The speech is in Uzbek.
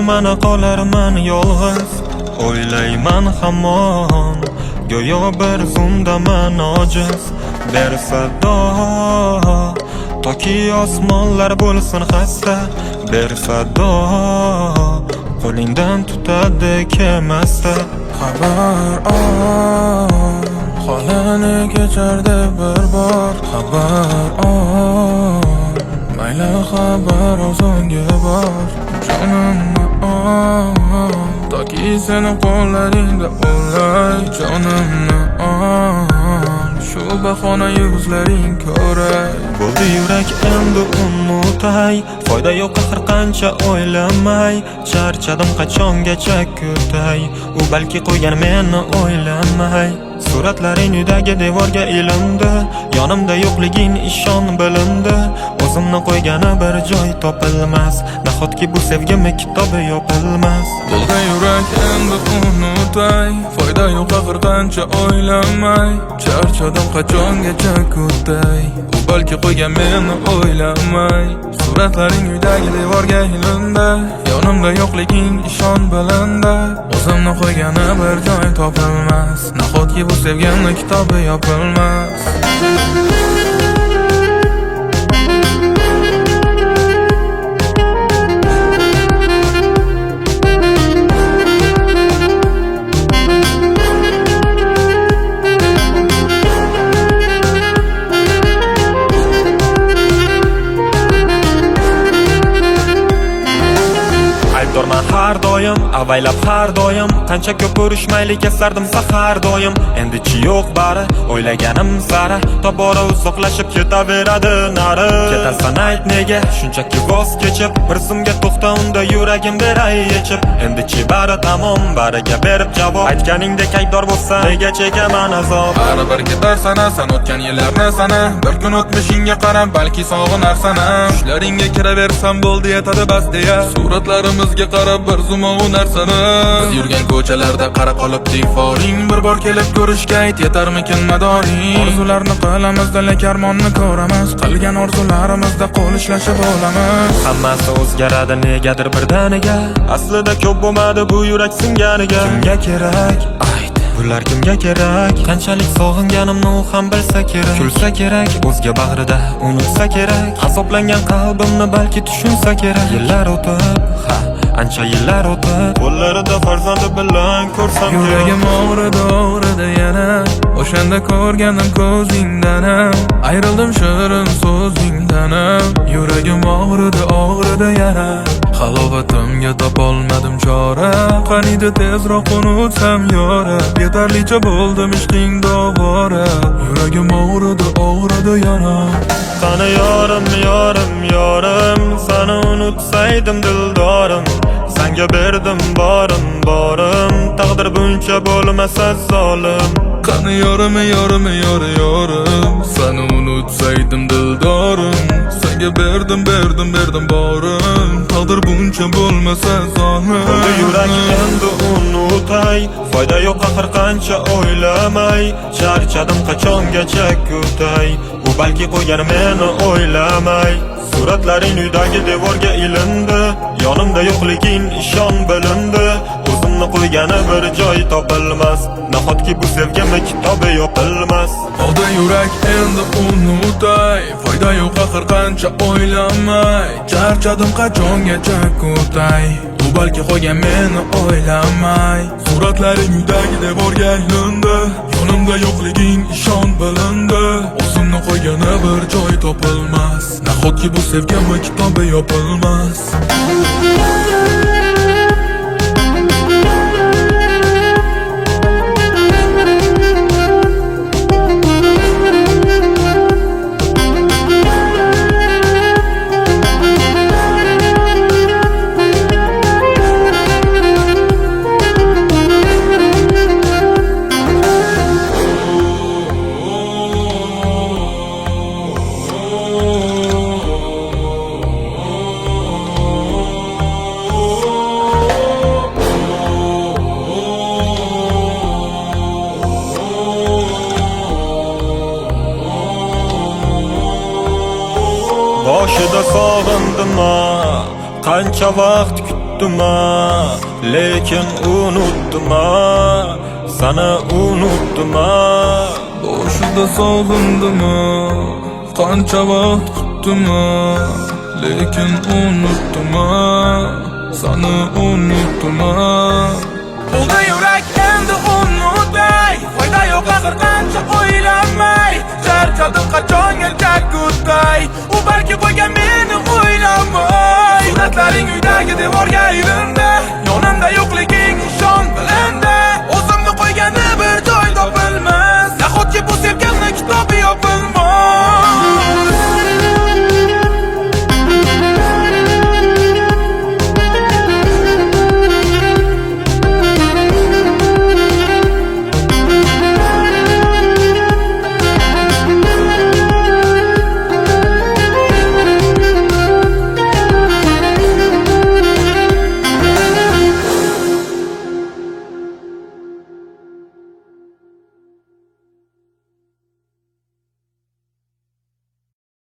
mana qolarman yolg'iz. O'ylayman hamon go'yo bir zumdaman ojiz. Bersado toki osmonlar bo'lsin xasta. Bersado qo'lingdan tutadi kemasta. Xabar holini kechardi bir bor. Xabar mayli xabar osonga bor. Jonimni toki seni qo'llaringda o'lay. Jonimni shu bahona yuzlaring ko'ray. Bo'ldi yurak endi unutay. Foyda yo'q axir qancha o'ylamay. Charchadim qachongacha kutay. U balki qo'ygan meni o'ylamay. Suratlaring uydagi devorga ilindi. Yonimda yo'qliging ishon bilindi. O'zimni qo'ygani bir joy topilmas. Nahotki bu sevgimi kitobi yopilmas. Bo'ldi yurak endi unutay. Foyda yo'q axir qancha o'ylamay. Charchadim qachongacha kutay. U balki qo'ygan meni o'ylamay. Suratlaring uydagi devorga ilindi. Yonimda yo'qliging ishon bilindi. O'zimni qo'ygani bir joy topilmas. Nahotki bu sevgimni kitobi yopilmas. Dorman har doim, avaylab har doim. Qancha ko'p ko'rishmaylik eslardim har doim. Endi-chi yo'q bari, o'ylaganim sari. Tobora uzoqlashib ketaveradi nari. Ketasan ayt nega, shunchaki voz kechib. Bir zumga to'xta unda yuragim beray yechib. Endi-chi bari tamom, bariga berib javob. Aytganingdek aybdor bo'lsa, nega chekaman azob? Baribir ketarsan, san o'tgan yillarni sana. Bir kun o'tmishingga qarab, balki sog'inarsan. Tushlaringga kiraversam bo'ldi yetadi bas deya. Suratlarimizga qarab bir zuma u narsani. Biz yurgan ko'chalarda qara qolibdik foring. Bir bor kelib ko'rishga ayt yetarmikin madoring. Orzularni qilamizda lek armonni ko'ramiz. Qilgan orzularimizda qo'l ishlashib olamiz. Hammasi o'zgaradi negadir birdaniga. Aslida ko'p bo'lmadi bu yurak singaniga. Kimga kerak? Ayt. Bular kimga kerak? Qanchalik sog'inganimni u ham bilsa kerak. Kulsa kerak, o'zga bag'rida unutsa kerak. Azoblangan qalbimni balki tushunsa kerak. Yillar o'tib, ancha yillar o'tib, qo'llarida farzandi bilan ko'rsam kerak. Yuragim og'ridi yana. O'shanda ko'rganim ko'zingdan. Ayrildim shirin so'zingdan. Yuragim og'ridi yana. Halovatimga topolmadim chora. Qaniydi tezroq unutsam yora. Yetarlicha bo'ldim ishqing dovora. Yuragim og'ridi yana. Qani yorim, yorim, yorim. Seni unutsaydim dildorim. Senga berdim borim, borim. Taqdir buncha bo'lmasa zolim. Qani yorim, yorim, yorim. Seni unutsaydim dildorim. Senga berdim borim. Taqdir buncha bo'lmasa zolim. Bo'ldi yurak endi unutay. Foyda yo'q axir qancha o'ylamay. Charchadim qachongacha kutay. U balki qo'ygan meni o'ylamay. Suratlaring uydagi devorga ilindi. Yonimda yo'qliging ishon bilindi. O'zimni qo'ygani bir joy topilmas. Nahotki bu sevgimi kitobi yopilmas. Bo'ldi yurak endi unutay. Foyda yo'q axir qancha o'ylamay. Charchadim qachongacha kutay. U balki qo'ygan meni o'ylamay. Suratlaring uydagi devorga ilindi. Yonimda yo'qliging ishon bilindi. O'zimni qo'ygani bir joy topilmas. Nahotki bu sevgimi kitobi yopilmas. Boshida sog'indim, qancha vaqt kutdim. unutdim lekin unutdim sana unutdim Boshida sog'indim, qancha vaqt kutdim, lekin unutdim, seni unutdim. Bo'ldi yurak endi unutmay, foyda yo'q axir qancha o'ylamay. Charchadim qachongacha kutay, u balki qo'ygan meni o'ylamay. Suratlaring uydagi devorga ilindi, yonimda yo'qligi